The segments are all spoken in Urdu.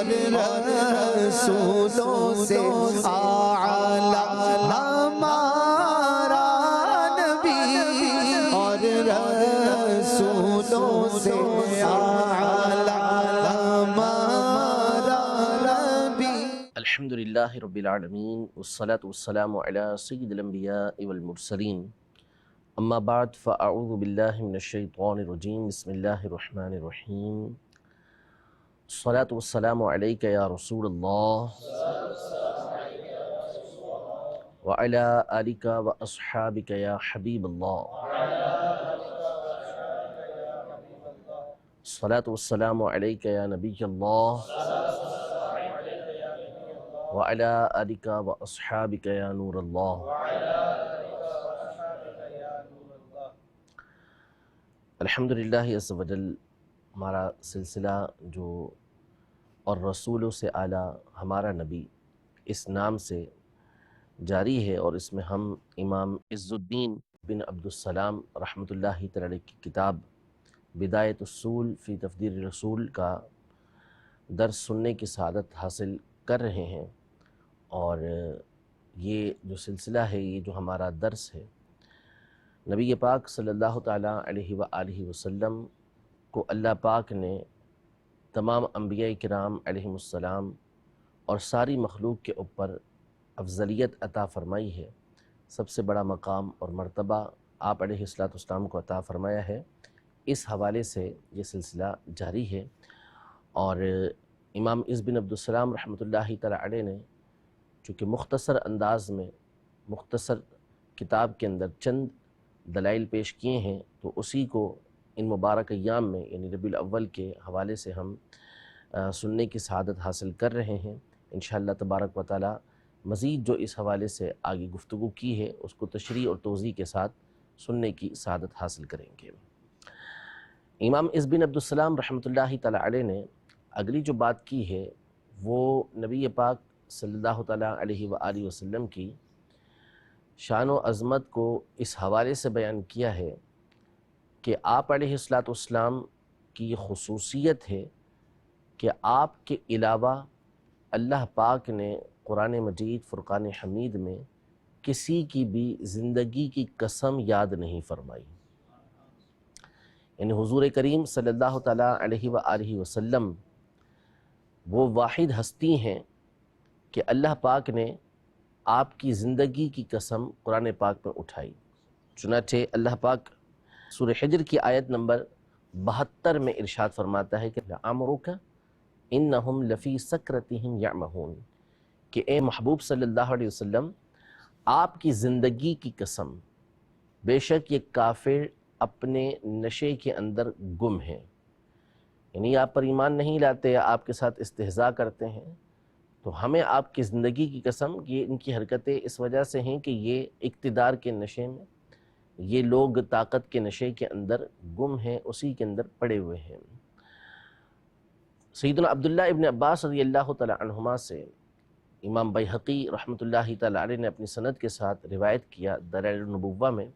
اور رسولوں سے اعلیٰ ہمارا نبی، اور رسولوں سے اعلیٰ ہمارا نبی۔ الحمدللہ رب العالمین، والصلاة والسلام علی سید الانبیاء والمرسلین، اما بعد فاعوذ باللہ من الشیطان الرجیم، بسم اللہ الرحمن الرحیم۔ الصلاة والسلام علیک یا رسول اللہ، وعلی آلک واصحابک یا حبیب اللہ۔ الصلاة والسلام علیک یا نبی اللہ، وعلی آلک واصحابک یا نور اللہ۔ الحمدللہ عز و جل، ہمارا سلسلہ جو اور رسولوں سے اعلیٰ ہمارا نبی اس نام سے جاری ہے، اور اس میں ہم امام عز الدین بن عبدالسلام رحمۃ اللہ تعالی کی کتاب بدایۃ الصول فی تفسیر الرسول کا درس سننے کی سعادت حاصل کر رہے ہیں۔ اور یہ جو سلسلہ ہے، یہ جو ہمارا درس ہے، نبی پاک صلی اللہ تعالیٰ علیہ وآلہ وسلم کو اللہ پاک نے تمام انبیاء کرام علیہم السلام اور ساری مخلوق کے اوپر افضلیت عطا فرمائی ہے۔ سب سے بڑا مقام اور مرتبہ آپ علیہ السلام کو عطا فرمایا ہے۔ اس حوالے سے یہ سلسلہ جاری ہے، اور امام عز بن عبدالسلام رحمۃ اللہ تعالی علیہ نے چونکہ مختصر انداز میں مختصر کتاب کے اندر چند دلائل پیش کیے ہیں، تو اسی کو ان مبارک ایام میں یعنی ربیع الاول کے حوالے سے ہم سننے کی سعادت حاصل کر رہے ہیں۔ انشاءاللہ تبارک و تعالی مزید جو اس حوالے سے آگے گفتگو کی ہے، اس کو تشریح اور توضیح کے ساتھ سننے کی سعادت حاصل کریں گے۔ امام عز بن عبدالسلام رحمۃ اللہ تعالی علیہ نے اگلی جو بات کی ہے، وہ نبی پاک صلی اللہ تعالیٰ علیہ وآلہ وسلم کی شان و عظمت کو اس حوالے سے بیان کیا ہے کہ آپ علیہ السلام کی یہ خصوصیت ہے کہ آپ کے علاوہ اللہ پاک نے قرآن مجید فرقان حمید میں کسی کی بھی زندگی کی قسم یاد نہیں فرمائی۔ یعنی حضور کریم صلی اللہ تعالیٰ علیہ وآلہ وسلم وہ واحد ہستی ہیں کہ اللہ پاک نے آپ کی زندگی کی قسم قرآن پاک میں اٹھائی۔ چنانچہ اللہ پاک سورہ حجر کی آیت نمبر 72 میں ارشاد فرماتا ہے کہ لَعَمْرُكَ إِنَّهُمْ لَفِي سَكْرَتِهِمْ يَعْمَهُونَ، کہ اے محبوب صلی اللہ علیہ وسلم، آپ کی زندگی کی قسم، بے شک یہ کافر اپنے نشے کے اندر گم ہیں۔ یعنی آپ پر ایمان نہیں لاتے، آپ کے ساتھ استہزاء کرتے ہیں، تو ہمیں آپ کی زندگی کی قسم، یہ ان کی حرکتیں اس وجہ سے ہیں کہ یہ اقتدار کے نشے میں، یہ لوگ طاقت کے نشے کے اندر گم ہیں، اسی کے اندر پڑے ہوئے ہیں۔ سیدنا عبداللہ ابن عباس رضی اللہ تعالی عنہما سے امام بیہقی رحمۃ اللہ تعالی علیہ نے اپنی سند کے ساتھ روایت کیا دلائل النبوہ میں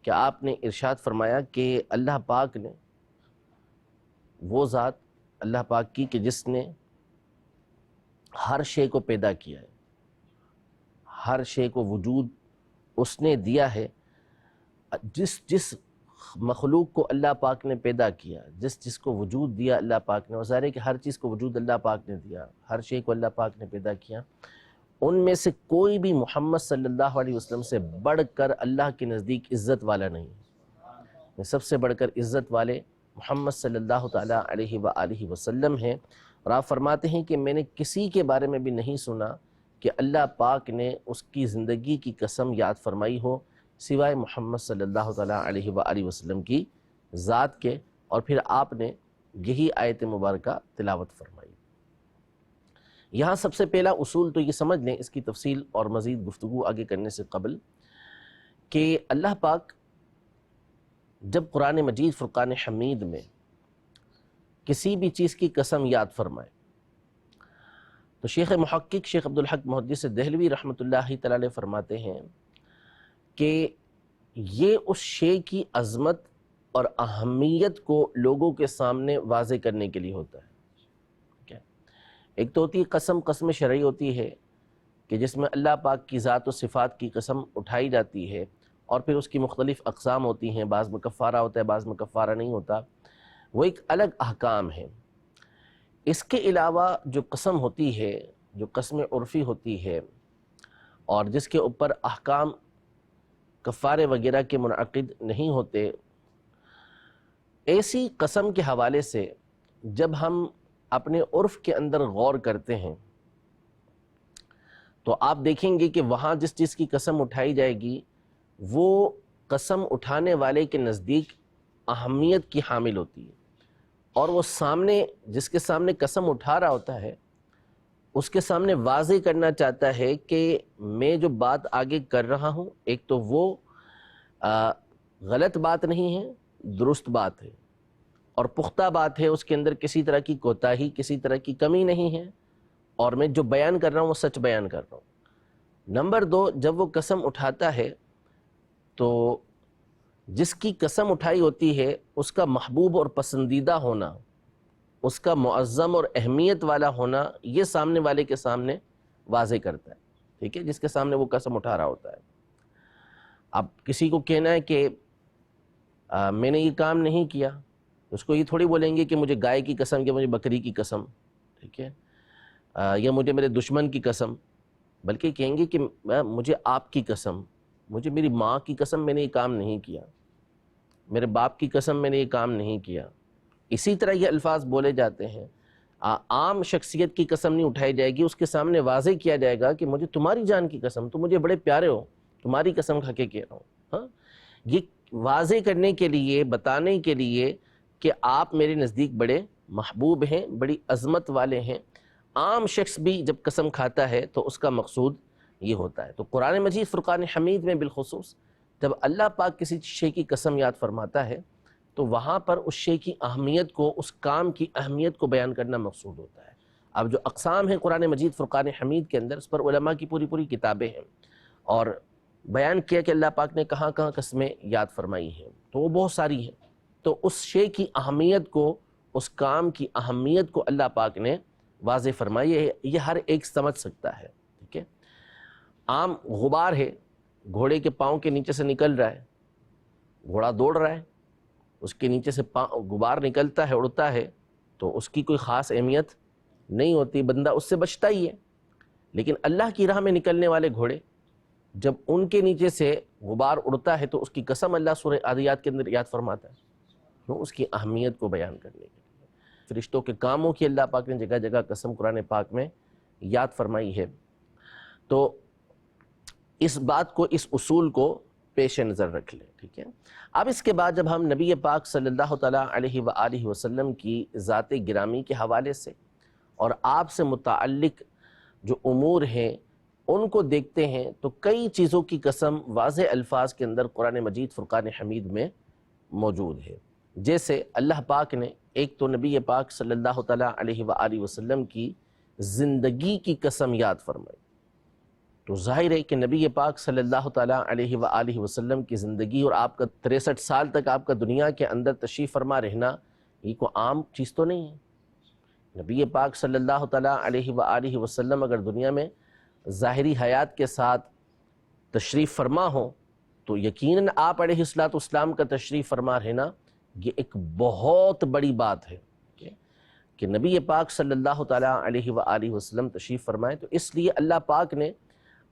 کہ آپ نے ارشاد فرمایا کہ اللہ پاک نے، وہ ذات اللہ پاک کی کہ جس نے ہر شے کو پیدا کیا ہے، ہر شے کو وجود اس نے دیا ہے، جس مخلوق کو اللہ پاک نے پیدا کیا، جس کو وجود دیا اللہ پاک نے، اور ظاہر ہے کہ ہر چیز کو وجود اللہ پاک نے دیا، ہر شے کو اللہ پاک نے پیدا کیا، ان میں سے کوئی بھی محمد صلی اللہ علیہ وسلم سے بڑھ کر اللہ کے نزدیک عزت والا نہیں۔ سب سے بڑھ کر عزت والے محمد صلی اللہ تعالیٰ علیہ وآلہ وسلم ہیں۔ اور آپ فرماتے ہیں کہ میں نے کسی کے بارے میں بھی نہیں سنا کہ اللہ پاک نے اس کی زندگی کی قسم یاد فرمائی ہو سوائے محمد صلی اللہ تعالیٰ علیہ وآلہ وسلم کی ذات کے، اور پھر آپ نے یہی آیت مبارکہ تلاوت فرمائی۔ یہاں سب سے پہلا اصول تو یہ سمجھ لیں، اس کی تفصیل اور مزید گفتگو آگے کرنے سے قبل، کہ اللہ پاک جب قرآن مجید فرقان حمید میں کسی بھی چیز کی قسم یاد فرمائے، تو شیخ محقق شیخ عبدالحق محدث دہلوی رحمۃ اللہ تعالی علیہ فرماتے ہیں کہ یہ اس شے کی عظمت اور اہمیت کو لوگوں کے سامنے واضح کرنے کے لیے ہوتا ہے۔ ایک تو ہوتی ہے قسم شرعی ہوتی ہے کہ جس میں اللہ پاک کی ذات و صفات کی قسم اٹھائی جاتی ہے، اور پھر اس کی مختلف اقسام ہوتی ہیں، بعض میں کفارہ ہوتا ہے، بعض میں کفارہ نہیں ہوتا، وہ ایک الگ احکام ہے۔ اس کے علاوہ جو قسم ہوتی ہے، جو قسم عرفی ہوتی ہے اور جس کے اوپر احکام کفارے وغیرہ کے منعقد نہیں ہوتے، ایسی قسم کے حوالے سے جب ہم اپنے عرف کے اندر غور کرتے ہیں تو آپ دیکھیں گے کہ وہاں جس چیز کی قسم اٹھائی جائے گی وہ قسم اٹھانے والے کے نزدیک اہمیت کی حامل ہوتی ہے، اور وہ سامنے جس کے سامنے قسم اٹھا رہا ہوتا ہے اس کے سامنے واضح کرنا چاہتا ہے کہ میں جو بات آگے کر رہا ہوں ایک تو وہ غلط بات نہیں ہے، درست بات ہے اور پختہ بات ہے، اس کے اندر کسی طرح کی کوتاہی، کسی طرح کی کمی نہیں ہے، اور میں جو بیان کر رہا ہوں وہ سچ بیان کر رہا ہوں۔ نمبر 2، جب وہ قسم اٹھاتا ہے تو جس کی قسم اٹھائی ہوتی ہے اس کا محبوب اور پسندیدہ ہونا، اس کا معظم اور اہمیت والا ہونا، یہ سامنے والے کے سامنے واضح کرتا ہے، ٹھیک ہے، جس کے سامنے وہ قسم اٹھا رہا ہوتا ہے۔ اب کسی کو کہنا ہے کہ میں نے یہ کام نہیں کیا، اس کو یہ تھوڑی بولیں گے کہ مجھے گائے کی قسم یا مجھے بکری کی قسم، ٹھیک ہے، یا مجھے میرے دشمن کی قسم، بلکہ کہیں گے کہ مجھے آپ کی قسم، مجھے میری ماں کی قسم، میں نے یہ کام نہیں کیا، میرے باپ کی قسم، میں نے یہ کام نہیں کیا۔ اسی طرح یہ الفاظ بولے جاتے ہیں۔ عام شخصیت کی قسم نہیں اٹھائی جائے گی، اس کے سامنے واضح کیا جائے گا کہ مجھے تمہاری جان کی قسم، تم مجھے بڑے پیارے ہو، تمہاری قسم کھا کے کہہ رہا ہوں۔ ہاں، یہ واضح کرنے کے لیے، بتانے کے لیے کہ آپ میرے نزدیک بڑے محبوب ہیں، بڑی عظمت والے ہیں۔ عام شخص بھی جب قسم کھاتا ہے تو اس کا مقصود یہ ہوتا ہے۔ تو قرآن مجید فرقان حمید میں بالخصوص جب اللہ پاک کسی شے کی قسم یاد فرماتا ہے تو وہاں پر اس شے کی اہمیت کو، اس کام کی اہمیت کو بیان کرنا مقصود ہوتا ہے۔ اب جو اقسام ہیں قرآن مجید فرقان حمید کے اندر، اس پر علماء کی پوری کتابیں ہیں، اور بیان کیا کہ اللہ پاک نے کہاں کہاں قسمیں یاد فرمائی ہیں، تو وہ بہت ساری ہیں۔ تو اس شے کی اہمیت کو، اس کام کی اہمیت کو اللہ پاک نے واضح فرمائی ہے، یہ ہر ایک سمجھ سکتا ہے، ٹھیک ہے۔ عام غبار ہے، گھوڑے کے پاؤں کے نیچے سے نکل رہا ہے، گھوڑا دوڑ رہا ہے، اس کے نیچے سے غبار نکلتا ہے، اڑتا ہے، تو اس کی کوئی خاص اہمیت نہیں ہوتی، بندہ اس سے بچتا ہی ہے۔ لیکن اللہ کی راہ میں نکلنے والے گھوڑے، جب ان کے نیچے سے غبار اڑتا ہے تو اس کی قسم اللہ سورہ عادیات کے اندر یاد فرماتا ہے، تو اس کی اہمیت کو بیان کرنے کے لیے۔ فرشتوں کے کاموں کی اللہ پاک نے جگہ جگہ قسم قرآن پاک میں یاد فرمائی ہے۔ تو اس بات کو، اس اصول کو پیش نظر رکھ لیں، ٹھیک ہے۔ اب اس کے بعد جب ہم نبی پاک صلی اللہ تعالیٰ علیہ وآلہ وسلم کی ذات گرامی کے حوالے سے اور آپ سے متعلق جو امور ہیں ان کو دیکھتے ہیں تو کئی چیزوں کی قسم واضح الفاظ کے اندر قرآن مجید فرقان حمید میں موجود ہے۔ جیسے اللہ پاک نے ایک تو نبی پاک صلی اللہ تعالیٰ علیہ وآلہ وسلم کی زندگی کی قسم یاد فرمائی، تو ظاہر ہے کہ نبی پاک صلی اللہ تعالیٰ علیہ وآلہ وسلم کی زندگی اور آپ کا 63 سال تک آپ کا دنیا کے اندر تشریف فرما رہنا یہ کوئی عام چیز تو نہیں ہے۔ نبی پاک صلی اللہ تعالیٰ علیہ وآلہ وسلم اگر دنیا میں ظاہری حیات کے ساتھ تشریف فرما ہو تو یقیناً آپ علیہ السلام کا تشریف فرما رہنا یہ ایک بہت بڑی بات ہے کہ نبی پاک صلی اللہ تعالیٰ علیہ وآلہ وسلم تشریف فرمائے۔ تو اس لیے اللہ پاک نے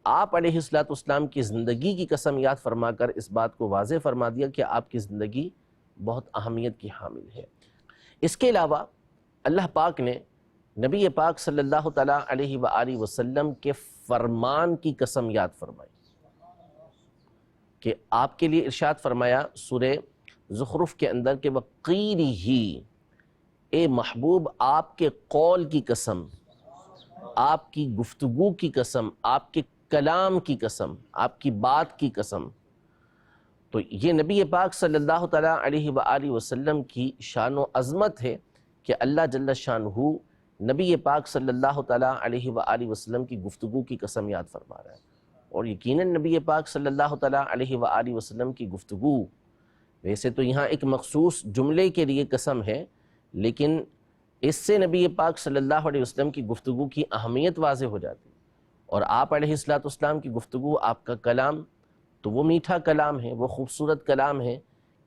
آپ علیہ السلام کی زندگی کی قسم یاد فرما کر اس بات کو واضح فرما دیا کہ آپ کی زندگی بہت اہمیت کی حامل ہے۔ اس کے علاوہ اللہ پاک نے نبی پاک صلی اللہ تعالیٰ علیہ وآلہ وسلم کے فرمان کی قسم یاد فرمائی کہ آپ کے لیے ارشاد فرمایا سورہ زخرف کے اندر کہ وَقِيلِهِ، اے محبوب آپ کے قول کی قسم، آپ کی گفتگو کی قسم، آپ کے کلام کی قسم، آپ کی بات کی قسم۔ تو یہ نبی پاک صلی اللہ تعالیٰ علیہ وآلہ وسلم کی شان و عظمت ہے کہ اللہ جل شانہ نبی پاک صلی اللہ تعالیٰ علیہ وآلہ وسلم کی گفتگو کی قسم یاد فرما رہا ہے۔ اور یقیناً نبی پاک صلی اللہ تعالیٰ علیہ وآلہ وسلم کی گفتگو ویسے تو یہاں ایک مخصوص جملے کے لیے قسم ہے، لیکن اس سے نبی پاک صلی اللہ علیہ وسلم کی گفتگو کی اہمیت واضح ہو جاتی ہے۔ اور آپ علیہ السلام کی گفتگو، آپ کا کلام تو وہ میٹھا کلام ہے، وہ خوبصورت کلام ہے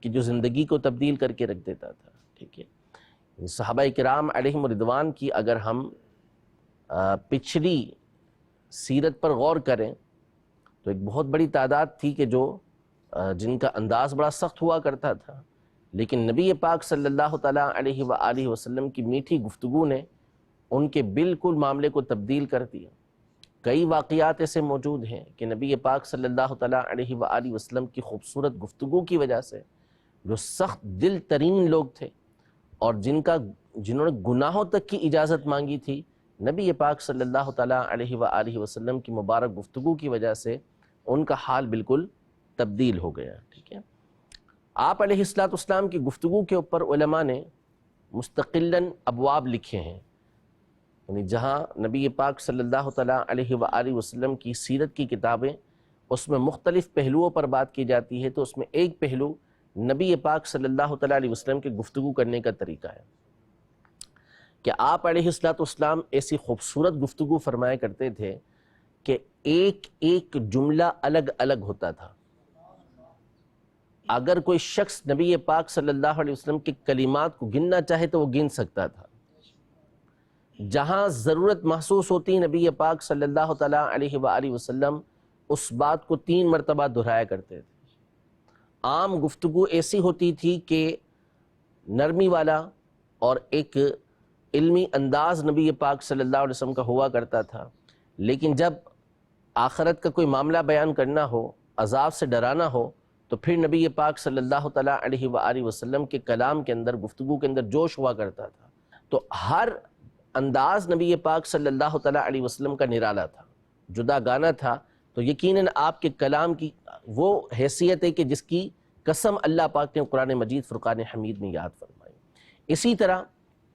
کہ جو زندگی کو تبدیل کر کے رکھ دیتا تھا۔ ٹھیک ہے، صحابہ کرام علیہم رضوان کی اگر ہم پچھلی سیرت پر غور کریں تو ایک بہت بڑی تعداد تھی کہ جن کا انداز بڑا سخت ہوا کرتا تھا، لیکن نبی پاک صلی اللہ تعالیٰ علیہ وآلہ وسلم کی میٹھی گفتگو نے ان کے بالکل معاملے کو تبدیل کر دیا۔ کئی واقعات ایسے موجود ہیں کہ نبی پاک صلی اللہ تعالیٰ علیہ وآلہ وسلم کی خوبصورت گفتگو کی وجہ سے جو سخت دل ترین لوگ تھے اور جنہوں نے گناہوں تک کی اجازت مانگی تھی، نبی پاک صلی اللہ تعالیٰ علیہ وآلہ وسلم کی مبارک گفتگو کی وجہ سے ان کا حال بالکل تبدیل ہو گیا۔ ٹھیک ہے، آپ علیہ السلام کی گفتگو کے اوپر علماء نے مستقلاً ابواب لکھے ہیں، یعنی جہاں نبی پاک صلی اللہ تعالیٰ علیہ وآلہ وسلم کی سیرت کی کتابیں اس میں مختلف پہلوؤں پر بات کی جاتی ہے، تو اس میں ایک پہلو نبی پاک صلی اللہ تعالیٰ علیہ وسلم کے گفتگو کرنے کا طریقہ ہے کہ آپ علیہ السلام ایسی خوبصورت گفتگو فرمایا کرتے تھے کہ ایک ایک جملہ الگ الگ ہوتا تھا۔ اگر کوئی شخص نبی پاک صلی اللہ علیہ وسلم کے کلمات کو گننا چاہے تو وہ گن سکتا تھا۔ جہاں ضرورت محسوس ہوتی نبی پاک صلی اللہ تعالیٰ علیہ وآلہ وسلم اس بات کو 3 مرتبہ دہرایا کرتے تھے۔ عام گفتگو ایسی ہوتی تھی کہ نرمی والا اور ایک علمی انداز نبی پاک صلی اللہ علیہ وسلم کا ہوا کرتا تھا، لیکن جب آخرت کا کوئی معاملہ بیان کرنا ہو، عذاب سے ڈرانا ہو، تو پھر نبی پاک صلی اللہ تعالیٰ علیہ وآلہ وسلم کے کلام کے اندر، گفتگو کے اندر جوش ہوا کرتا تھا۔ تو ہر انداز نبی پاک صلی اللہ تعالیٰ علیہ وسلم کا نرالا تھا، جدا گانا تھا۔ تو یقیناً آپ کے کلام کی وہ حیثیت ہے کہ جس کی قسم اللہ پاک نے قرآن مجید فرقان حمید میں یاد فرمائی۔ اسی طرح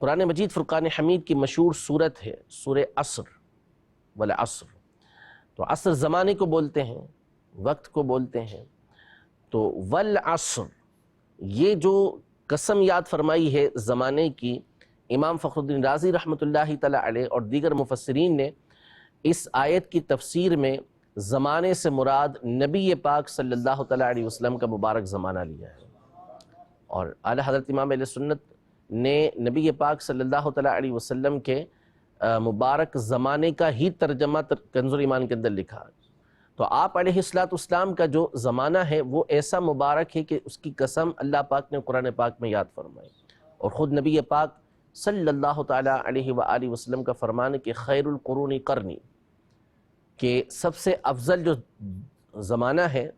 قرآن مجید فرقان حمید کی مشہور سورت ہے سورہ عصر، والعصر۔ تو عصر زمانے کو بولتے ہیں، وقت کو بولتے ہیں۔ تو والعصر، یہ جو قسم یاد فرمائی ہے زمانے کی، امام فخر الدین رازی رحمۃ اللہ تعالیٰ علیہ اور دیگر مفسرین نے اس آیت کی تفسیر میں زمانے سے مراد نبی پاک صلی اللہ تعالیٰ علیہ وسلم کا مبارک زمانہ لیا ہے۔ اور اعلیٰ حضرت امام اہل سنت نے نبی پاک صلی اللہ تعالیٰ علیہ وسلم کے مبارک زمانے کا ہی ترجمہ کنز الایمان کے اندر لکھا۔ تو آپ علیہ السلام کا جو زمانہ ہے وہ ایسا مبارک ہے کہ اس کی قسم اللہ پاک نے قرآن پاک میں یاد فرمائی، اور خود نبی پاک صلی اللہ تعالیٰ علیہ وآلہ وسلم کا فرمان ہے کہ خیر القرون قرنی، کہ سب سے افضل جو زمانہ ہے،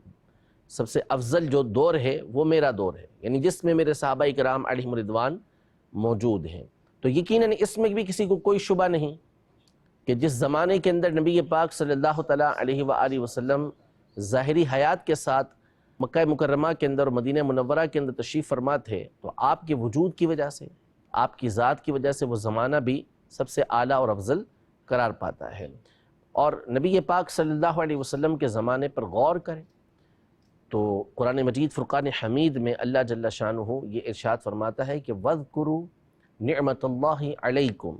سب سے افضل جو دور ہے وہ میرا دور ہے، یعنی جس میں میرے صحابہ کرام علیہم رضوان موجود ہیں۔ تو یقیناً اس میں بھی کسی کو کوئی شبہ نہیں کہ جس زمانے کے اندر نبی پاک صلی اللہ تعالیٰ علیہ وآلہ وسلم ظاہری حیات کے ساتھ مکہ مکرمہ کے اندر اور مدینہ منورہ کے اندر تشریف فرما تھے، تو آپ کے وجود کی وجہ سے، آپ کی ذات کی وجہ سے وہ زمانہ بھی سب سے اعلیٰ اور افضل قرار پاتا ہے۔ اور نبی پاک صلی اللہ علیہ وسلم کے زمانے پر غور کریں تو قرآن مجید فرقان حمید میں اللہ جل شانہ یہ ارشاد فرماتا ہے کہ وَاذْكُرُوا نِعْمَةَ اللَّهِ عَلَيْكُمْ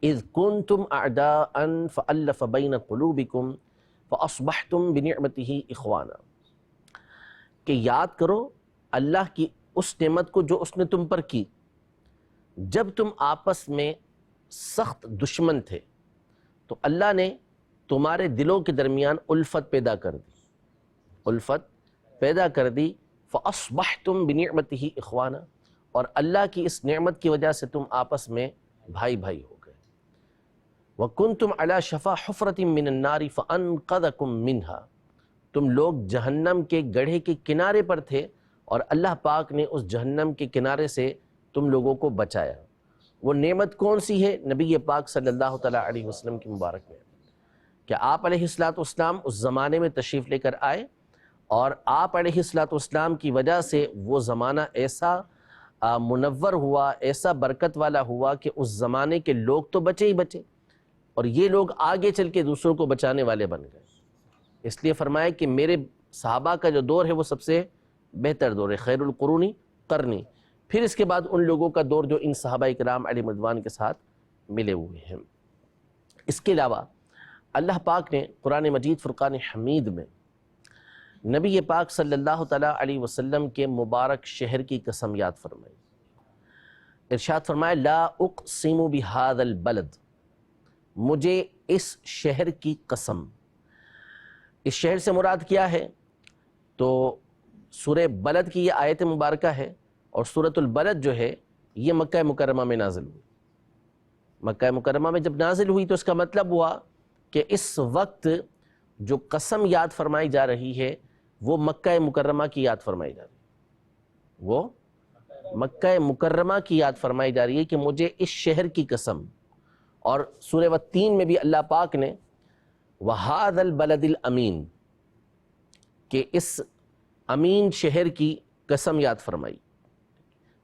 اِذْ كُنْتُمْ أَعْدَاءً فَأَلَّفَ بَيْنَ قُلُوبِكُمْ فَأَصْبَحْتُمْ بِنِعْمَتِهِ إِخْوَانًا، کہ یاد کرو اللہ کی اس نعمت کو جو اس نے تم پر کی جب تم آپس میں سخت دشمن تھے، تو اللہ نے تمہارے دلوں کے درمیان الفت پیدا کر دی، الفت پیدا کر دی۔ فَأَصْبَحْتُمْ بِنِعْمَتِهِ إِخْوَانًا، اور اللہ کی اس نعمت کی وجہ سے تم آپس میں بھائی بھائی ہو گئے۔ وَكُنْتُمْ عَلَى شَفَا حُفْرَةٍ مِّنَ النَّارِ فَأَنْقَذَكُمْ مِنْهَا، تم لوگ جہنم کے گڑھے کے کنارے پر تھے اور اللہ پاک نے اس جہنم کے کنارے سے تم لوگوں کو بچایا۔ وہ نعمت کون سی ہے؟ نبی پاک صلی اللہ تعالیٰ علیہ وسلم کی مبارک نعمت، کہ آپ علیہ السلام اس زمانے میں تشریف لے کر آئے، اور آپ علیہ السلام کی وجہ سے وہ زمانہ ایسا منور ہوا، ایسا برکت والا ہوا کہ اس زمانے کے لوگ تو بچے ہی بچے، اور یہ لوگ آگے چل کے دوسروں کو بچانے والے بن گئے۔ اس لیے فرمایا کہ میرے صحابہ کا جو دور ہے وہ سب سے بہتر دور ہے، خیر القرون قرنی، پھر اس کے بعد ان لوگوں کا دور جو ان صحابہ کرام علیہ رضوان کے ساتھ ملے ہوئے ہیں۔ اس کے علاوہ اللہ پاک نے قرآن مجید فرقان حمید میں نبی پاک صلی اللہ تعالیٰ علیہ وسلم کے مبارک شہر کی قسم یاد فرمائی۔ ارشاد فرمایا لا اقسم بہذا البلد، مجھے اس شہر کی قسم۔ اس شہر سے مراد کیا ہے؟ تو سورہ بلد کی یہ آیت مبارکہ ہے، اور سورۃ البلد جو ہے یہ مکہ مکرمہ میں نازل ہوئی۔ مکہ مکرمہ میں جب نازل ہوئی تو اس کا مطلب ہوا کہ اس وقت جو قسم یاد فرمائی جا رہی ہے وہ مکہ مکرمہ کی یاد فرمائی جا رہی ہے، وہ مکہ مکرمہ کی یاد فرمائی جا رہی ہے کہ مجھے اس شہر کی قسم۔ اور سورہ والتین میں بھی اللہ پاک نے وَهَذَا الْبَلَدِ الْأَمِينَ کہ اس امین شہر کی قسم یاد فرمائی۔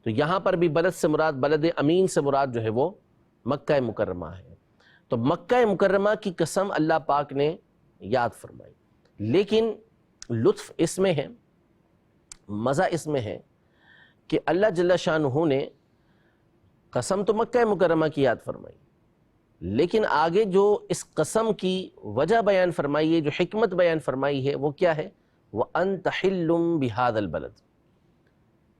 تو یہاں پر بھی بلد سے مراد، بلد امین سے مراد جو ہے وہ مکہ مکرمہ ہے۔ تو مکہ مکرمہ کی قسم اللہ پاک نے یاد فرمائی، لیکن لطف اس میں ہے، مزہ اس میں ہے کہ اللہ جل شانہ نے قسم تو مکہ مکرمہ کی یاد فرمائی، لیکن آگے جو اس قسم کی وجہ بیان فرمائی ہے، جو حکمت بیان فرمائی ہے، وہ کیا ہے؟ وَأَنْتَ حِلٌّ بِهَذَا الْبَلَدِ،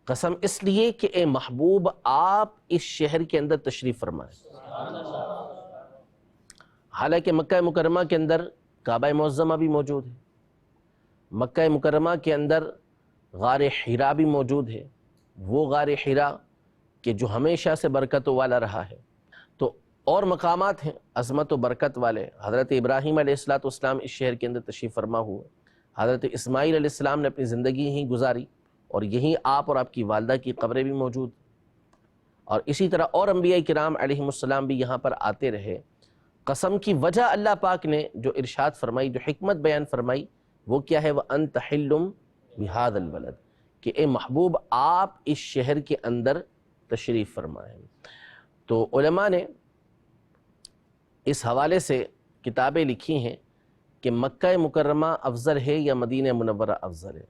قسم اس لیے کہ اے محبوب آپ اس شہر کے اندر تشریف فرمائیں۔ حالانکہ مکہ مکرمہ کے اندر کعبہ معظمہ بھی موجود ہے، مکہ مکرمہ کے اندر غار حرا بھی موجود ہے، وہ غار حرا کہ جو ہمیشہ سے برکت والا رہا ہے۔ تو اور مقامات ہیں عظمت و برکت والے۔ حضرت ابراہیم علیہ السلام اس شہر کے اندر تشریف فرما ہوئے، حضرت اسماعیل علیہ السلام نے اپنی زندگی ہی گزاری، اور یہیں آپ اور آپ کی والدہ کی قبریں بھی موجود، اور اسی طرح اور انبیاء کرام علیہ السلام بھی یہاں پر آتے رہے۔ قسم کی وجہ اللہ پاک نے جو ارشاد فرمائی، جو حکمت بیان فرمائی، وہ کیا ہے؟ وَأَنْتَ حِلٌّ بِهَذَا الْبَلَدِ کہ اے محبوب آپ اس شہر کے اندر تشریف فرمائیں۔ تو علماء نے اس حوالے سے کتابیں لکھی ہیں کہ مکہ مکرمہ افضل ہے یا مدینہ منورہ افضل ہے۔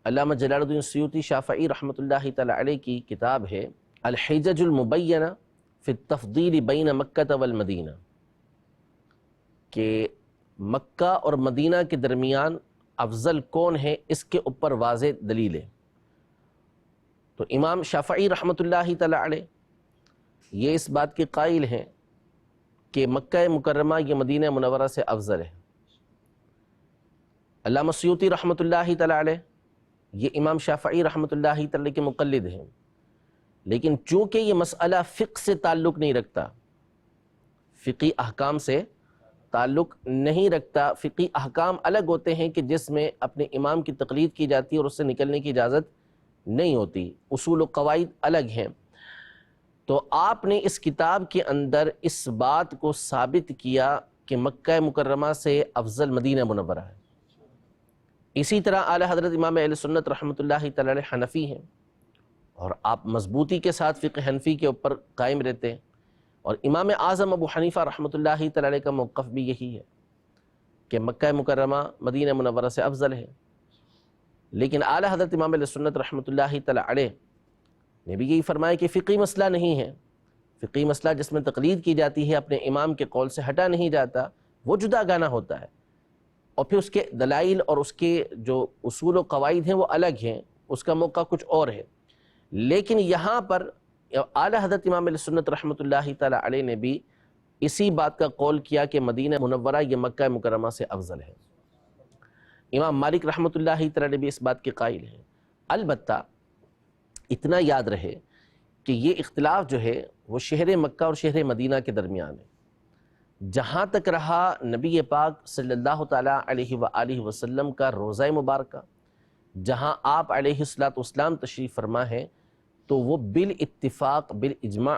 علامہ جلال الدین سیوطی شافعی رحمۃ اللہ تعالی علیہ کی کتاب ہے الحجج المبینہ فی التفضیل بین مکہ والمدینہ، کہ مکہ اور مدینہ کے درمیان افضل کون ہے اس کے اوپر واضح دلیل ہے۔ تو امام شافعی رحمۃ اللہ تعالی علیہ یہ اس بات کے قائل ہیں کہ مکہ مکرمہ یہ مدینہ منورہ سے افضل ہے۔ علامہ سیوطی رحمۃ اللہ تعالی علیہ یہ امام شافعی رحمۃ اللہ تعالی کے مقلد ہیں، لیکن چونکہ یہ مسئلہ فقہ سے تعلق نہیں رکھتا، فقی احکام سے تعلق نہیں رکھتا، فقی احکام الگ ہوتے ہیں کہ جس میں اپنے امام کی تقلید کی جاتی ہے اور اس سے نکلنے کی اجازت نہیں ہوتی، اصول و قواعد الگ ہیں۔ تو آپ نے اس کتاب کے اندر اس بات کو ثابت کیا کہ مکہ مکرمہ سے افضل مدینہ منورہ ہے۔ اسی طرح اعلی حضرت امام اہل سنت رحمۃ اللہ تعالی علیہ حنفی ہیں، اور آپ مضبوطی کے ساتھ فقہ حنفی کے اوپر قائم رہتے ہیں، اور امام اعظم ابو حنیفہ رحمۃ اللہ تعالی علیہ کا موقف بھی یہی ہے کہ مکہ مکرمہ مدینہ منورہ سے افضل ہے۔ لیکن اعلی حضرت امام اہل سنت رحمۃ اللہ تعالی علیہ نے بھی یہی فرمایا کہ فقی مسئلہ نہیں ہے، فقی مسئلہ جس میں تقلید کی جاتی ہے، اپنے امام کے قول سے ہٹا نہیں جاتا، وہ جدا گانا ہوتا ہے، اور پھر اس کے دلائل اور اس کے جو اصول و قواعد ہیں وہ الگ ہیں، اس کا موقع کچھ اور ہے۔ لیکن یہاں پر اعلی حضرت امام علیہ سنت رحمۃ اللہ تعالی علیہ نے بھی اسی بات کا قول کیا کہ مدینہ منورہ یہ مکہ مکرمہ سے افضل ہے۔ امام مالک رحمۃ اللہ تعالی علیہ بھی اس بات کے قائل ہیں۔ البتہ اتنا یاد رہے کہ یہ اختلاف جو ہے وہ شہر مکہ اور شہر مدینہ کے درمیان ہے۔ جہاں تک رہا نبی پاک صلی اللہ تعالیٰ علیہ وآلہ وسلم کا روضہ مبارکہ، جہاں آپ علیہ السلام تشریف فرما ہے، تو وہ بالاتفاق بالاجماع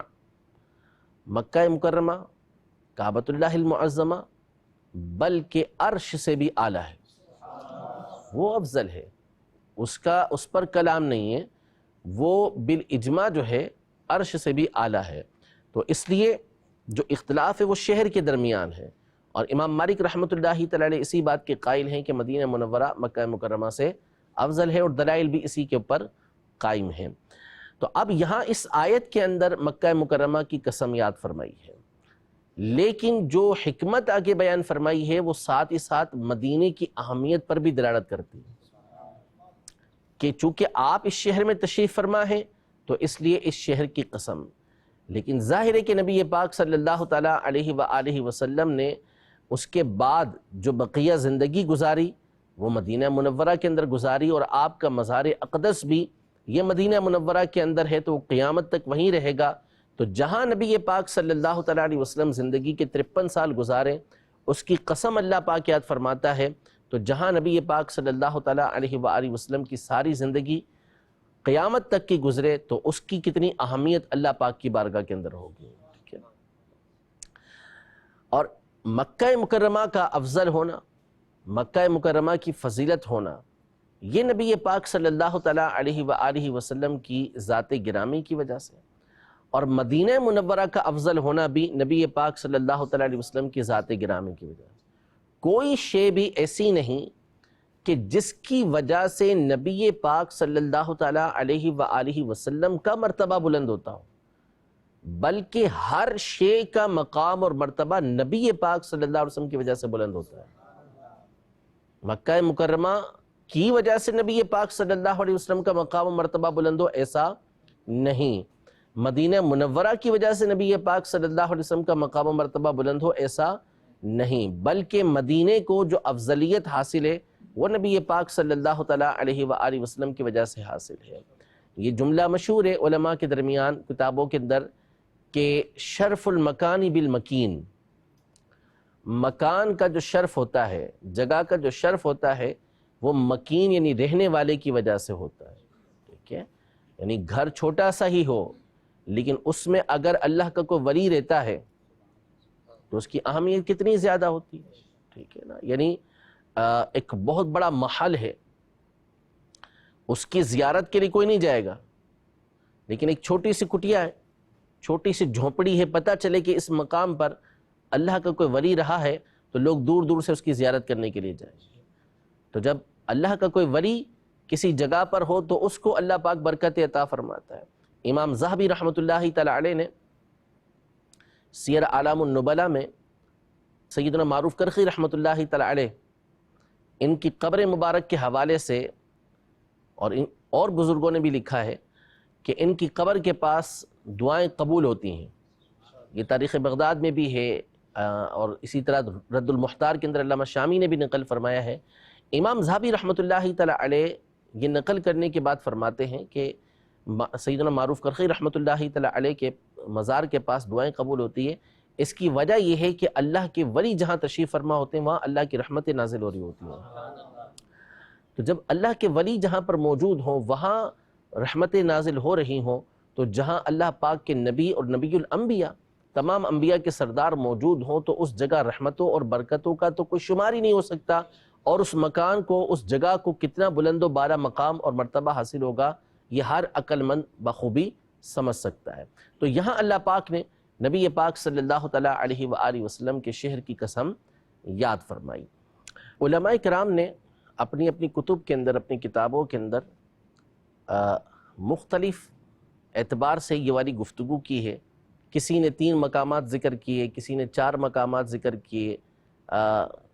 مکہ مکرمہ کعبۃ اللہ المعظمہ بلکہ عرش سے بھی اعلیٰ ہے، وہ افضل ہے، اس پر کلام نہیں ہے، وہ بالاجماع جو ہے عرش سے بھی اعلیٰ ہے۔ تو اس لیے جو اختلاف ہے وہ شہر کے درمیان ہے، اور امام مالک رحمۃ اللہ تعالی علیہ اسی بات کے قائل ہیں کہ مدینہ منورہ مکہ مکرمہ سے افضل ہے، اور دلائل بھی اسی کے اوپر قائم ہیں۔ تو اب یہاں اس آیت کے اندر مکہ مکرمہ کی قسم یاد فرمائی ہے، لیکن جو حکمت آگے بیان فرمائی ہے وہ ساتھ ہی ساتھ مدینے کی اہمیت پر بھی دلالت کرتی ہے کہ چونکہ آپ اس شہر میں تشریف فرما ہیں تو اس لیے اس شہر کی قسم. لیکن ظاہر ہے کہ نبی پاک صلی اللہ تعالیٰ علیہ وآلہ وسلم نے اس کے بعد جو بقیہ زندگی گزاری وہ مدینہ منورہ کے اندر گزاری، اور آپ کا مزار اقدس بھی یہ مدینہ منورہ کے اندر ہے تو وہ قیامت تک وہیں رہے گا. تو جہاں نبی پاک صلی اللہ تعالیٰ علیہ وسلم زندگی کے 53 سال گزارے اس کی قسم اللہ پاک یاد فرماتا ہے. تو جہاں نبی پاک صلی اللہ تعالیٰ علیہ وآلہ وسلم کی ساری زندگی قیامت تک کی گزرے تو اس کی کتنی اہمیت اللہ پاک کی بارگاہ کے اندر ہوگی. ٹھیک ہے. اور مکہ مکرمہ کا افضل ہونا، مکہ مکرمہ کی فضیلت ہونا، یہ نبی پاک صلی اللہ تعالیٰ علیہ وآلہ وسلم کی ذات گرامی کی وجہ سے، اور مدینہ منورہ کا افضل ہونا بھی نبی پاک صلی اللہ تعالیٰ علیہ وسلم کی ذات گرامی کی وجہ سے. کوئی شے بھی ایسی نہیں کہ جس کی وجہ سے نبی پاک صلی اللہ تعالیٰ علیہ وآلہ وسلم کا مرتبہ بلند ہوتا ہو، بلکہ ہر شے کا مقام اور مرتبہ نبی پاک صلی اللہ علیہ وسلم کی وجہ سے بلند ہوتا ہے. مکہ مکرمہ کی وجہ سے نبی پاک صلی اللہ علیہ وسلم کا مقام و مرتبہ بلند ہو ایسا نہیں، مدینہ منورہ کی وجہ سے نبی پاک صلی اللہ علیہ وسلم کا مقام و مرتبہ بلند ہو ایسا نہیں، بلکہ مدینے کو جو افضلیت حاصل ہے وہ نبی پاک صلی اللہ تعالیٰ علیہ وآلہ وسلم کی وجہ سے حاصل ہے. یہ جملہ مشہور ہے علماء کے درمیان کتابوں کے اندر کہ شرف المکان بالمکین، مکان کا جو شرف ہوتا ہے، جگہ کا جو شرف ہوتا ہے وہ مکین یعنی رہنے والے کی وجہ سے ہوتا ہے. ٹھیک ہے، یعنی گھر چھوٹا سا ہی ہو لیکن اس میں اگر اللہ کا کوئی ولی رہتا ہے تو اس کی اہمیت کتنی زیادہ ہوتی ہے. ٹھیک ہے نا، یعنی ایک بہت بڑا محل ہے، اس کی زیارت کے لیے کوئی نہیں جائے گا، لیکن ایک چھوٹی سی کٹیا ہے، چھوٹی سی جھونپڑی ہے، پتہ چلے کہ اس مقام پر اللہ کا کوئی ولی رہا ہے تو لوگ دور دور سے اس کی زیارت کرنے کے لیے جائیں گے. تو جب اللہ کا کوئی ولی کسی جگہ پر ہو تو اس کو اللہ پاک برکت عطا فرماتا ہے. امام ذہبی رحمۃ اللہ تعالی علیہ نے سیر اعلام النبلاء میں سیدنا معروف کرخی رحمۃ اللہ تعالی علیہ ان کی قبر مبارک کے حوالے سے اور بزرگوں نے بھی لکھا ہے کہ ان کی قبر کے پاس دعائیں قبول ہوتی ہیں. یہ تاریخ بغداد میں بھی ہے اور اسی طرح رد المحتار کے اندر علامہ شامی نے بھی نقل فرمایا ہے. امام ذہبی رحمۃ اللہ تعالی علیہ یہ نقل کرنے کے بعد فرماتے ہیں کہ سیدنا معروف کرخی رحمۃ اللہ تعالی علیہ کے مزار کے پاس دعائیں قبول ہوتی ہے. اس کی وجہ یہ ہے کہ اللہ کے ولی جہاں تشریف فرما ہوتے ہیں وہاں اللہ کی رحمتیں نازل ہو رہی ہوتی ہیں. تو جب اللہ کے ولی جہاں پر موجود ہوں وہاں رحمتیں نازل ہو رہی ہوں تو جہاں اللہ پاک کے نبی اور نبی الانبیاء تمام انبیاء کے سردار موجود ہوں تو اس جگہ رحمتوں اور برکتوں کا تو کوئی شمار ہی نہیں ہو سکتا، اور اس مکان کو، اس جگہ کو کتنا بلند و بالا مقام اور مرتبہ حاصل ہوگا یہ ہر عقل مند بخوبی سمجھ سکتا ہے. تو یہاں اللہ پاک نے نبی پاک صلی اللہ تعالیٰ علیہ وآلہ وسلم کے شہر کی قسم یاد فرمائی. علماء کرام نے اپنی اپنی کتب کے اندر، اپنی کتابوں کے اندر مختلف اعتبار سے یہ والی گفتگو کی ہے. کسی نے 3 مقامات ذکر کیے، کسی نے 4 مقامات ذکر کیے،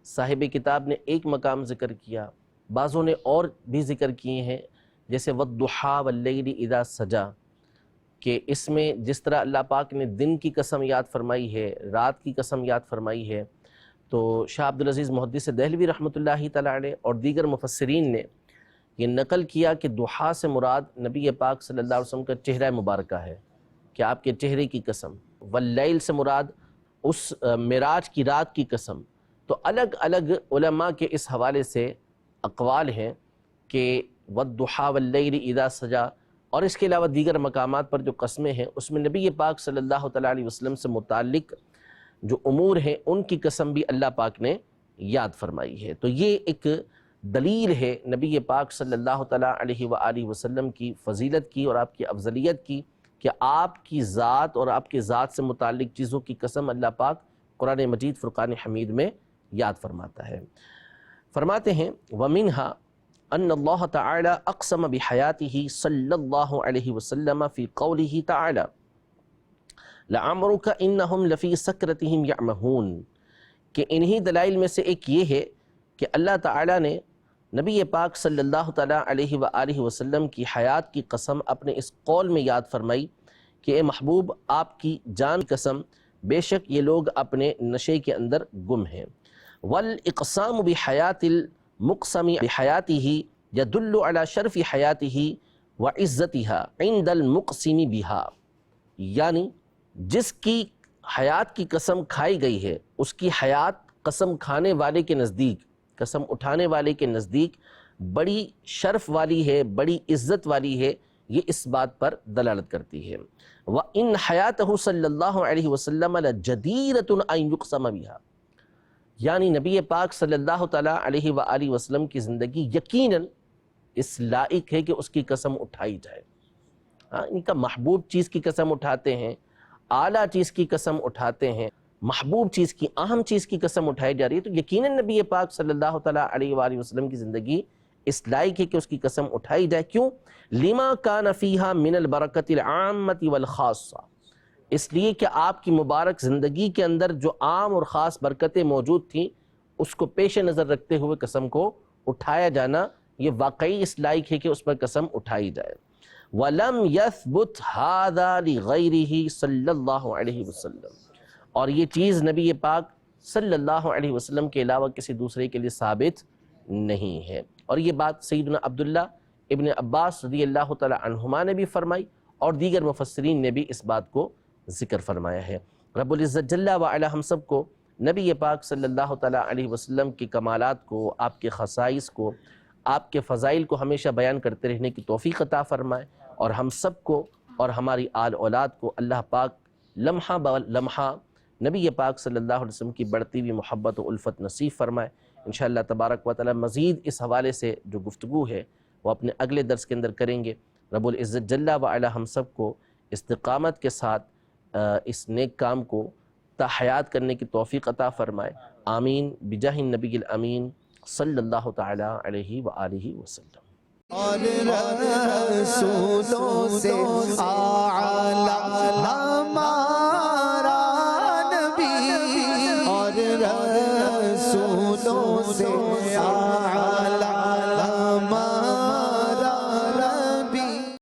صاحب کتاب نے 1 مقام ذکر کیا، بعضوں نے اور بھی ذکر کیے ہیں جیسے وَالضُّحَىٰ وَاللَّيْلِ إِذَا سَجَىٰ، کہ اس میں جس طرح اللہ پاک نے دن کی قسم یاد فرمائی ہے، رات کی قسم یاد فرمائی ہے. تو شاہ عبدالعزیز محدث دہلوی رحمۃ اللہ تعالی علیہ اور دیگر مفسرین نے یہ نقل کیا کہ ضحیٰ سے مراد نبی پاک صلی اللہ علیہ وسلم کا چہرہ مبارکہ ہے کہ آپ کے چہرے کی قسم، واللیل سے مراد اس معراج کی رات کی قسم. تو الگ الگ علماء کے اس حوالے سے اقوال ہیں کہ والضحیٰ واللیل اذا سجا، اور اس کے علاوہ دیگر مقامات پر جو قسمیں ہیں اس میں نبی پاک صلی اللہ تعالیٰ علیہ وسلم سے متعلق جو امور ہیں ان کی قسم بھی اللہ پاک نے یاد فرمائی ہے. تو یہ ایک دلیل ہے نبی پاک صلی اللہ تعالیٰ علیہ وآلہ وسلم کی فضیلت کی اور آپ کی افضلیت کی کہ آپ کی ذات اور آپ کے ذات سے متعلق چیزوں کی قسم اللہ پاک قرآن مجید فرقان حمید میں یاد فرماتا ہے. فرماتے ہیں وَمِنْهَا، ان اللہ تعالی اقسم بحیاتہ صلی اللہ علیہ وسلم فی قولہ تعالی لعمرک انہم لفی سکرتہم یعمہون، کہ انہی دلائل میں سے ایک یہ ہے کہ اللہ تعالیٰ نے نبی پاک صلی اللہ تعالیٰ علیہ وآلہ وسلم کی حیات کی قسم اپنے اس قول میں یاد فرمائی کہ اے محبوب آپ کی جان کی قسم بے شک یہ لوگ اپنے نشے کے اندر گم ہیں۔ والاقسام بحیات المقسم بحیاتہ یدل علی شرف حیاتہ وعزتها عند المقسم بها، یعنی جس کی حیات کی قسم کھائی گئی ہے اس کی حیات قسم کھانے والے کے نزدیک، قسم اٹھانے والے کے نزدیک بڑی شرف والی ہے، بڑی عزت والی ہے، یہ اس بات پر دلالت کرتی ہے۔ وَإِنْ حَيَاتَهُ صلی اللہ علیہ وسلم لَجَدِيرَةٌ أَن يُقْسَمَ بِهَا، یعنی نبی پاک صلی اللہ تعالیٰ علیہ وآلہ وسلم کی زندگی یقیناً اس لائق ہے کہ اس کی قسم اٹھائی جائے۔ ان کا محبوب چیز کی قسم اٹھاتے ہیں، اعلیٰ چیز کی قسم اٹھاتے ہیں، محبوب چیز کی، اہم چیز کی قسم اٹھائی جا رہی ہے، تو یقیناً نبی پاک صلی اللہ تعالیٰ علیہ وآلہ وسلم کی زندگی اس لائق ہے کہ اس کی قسم اٹھائی جائے۔ کیوں؟ لما کان فیہا من البرکۃ العامۃ والخاصہ، اس لیے کہ آپ کی مبارک زندگی کے اندر جو عام اور خاص برکتیں موجود تھیں اس کو پیش نظر رکھتے ہوئے قسم کو اٹھایا جانا یہ واقعی اس لائق ہے کہ اس پر قسم اٹھائی جائے۔ وَلَمْ يَثْبُتْ هَذَا لِغَيْرِهِ صلی اللہ علیہ وسلم، اور یہ چیز نبی پاک صلی اللہ علیہ وسلم کے علاوہ کسی دوسرے کے لیے ثابت نہیں ہے۔ اور یہ بات سیدنا عبداللہ ابن عباس رضی اللہ تعالی عنہما نے بھی فرمائی اور دیگر مفسرین نے بھی اس بات کو ذکر فرمایا ہے۔ رب العزت جل وعلا ہم سب کو نبی پاک صلی اللہ تعالی علیہ وسلم کی کمالات کو، آپ کے خصائص کو، آپ کے فضائل کو ہمیشہ بیان کرتے رہنے کی توفیق عطا فرمائے، اور ہم سب کو اور ہماری آل اولاد کو اللہ پاک لمحہ بلمحہ نبی پاک صلی اللہ علیہ وسلم کی بڑھتی ہوئی محبت و الفت نصیب فرمائے۔ انشاءاللہ تبارک و تعالی مزید اس حوالے سے جو گفتگو ہے وہ اپنے اگلے درس کے اندر کریں گے۔ رب العزت جل وعلا ہم سب کو استقامت کے ساتھ اس نیک کام کو تا حیات کرنے کی توفیق عطا فرمائے۔ آمین بجاہ النبی الامین صلی اللہ تعالی علیہ وآلہ وسلم۔ اور رسولوں سے اعلیٰ ہمارا نبی، اور رسولوں سے اعلیٰ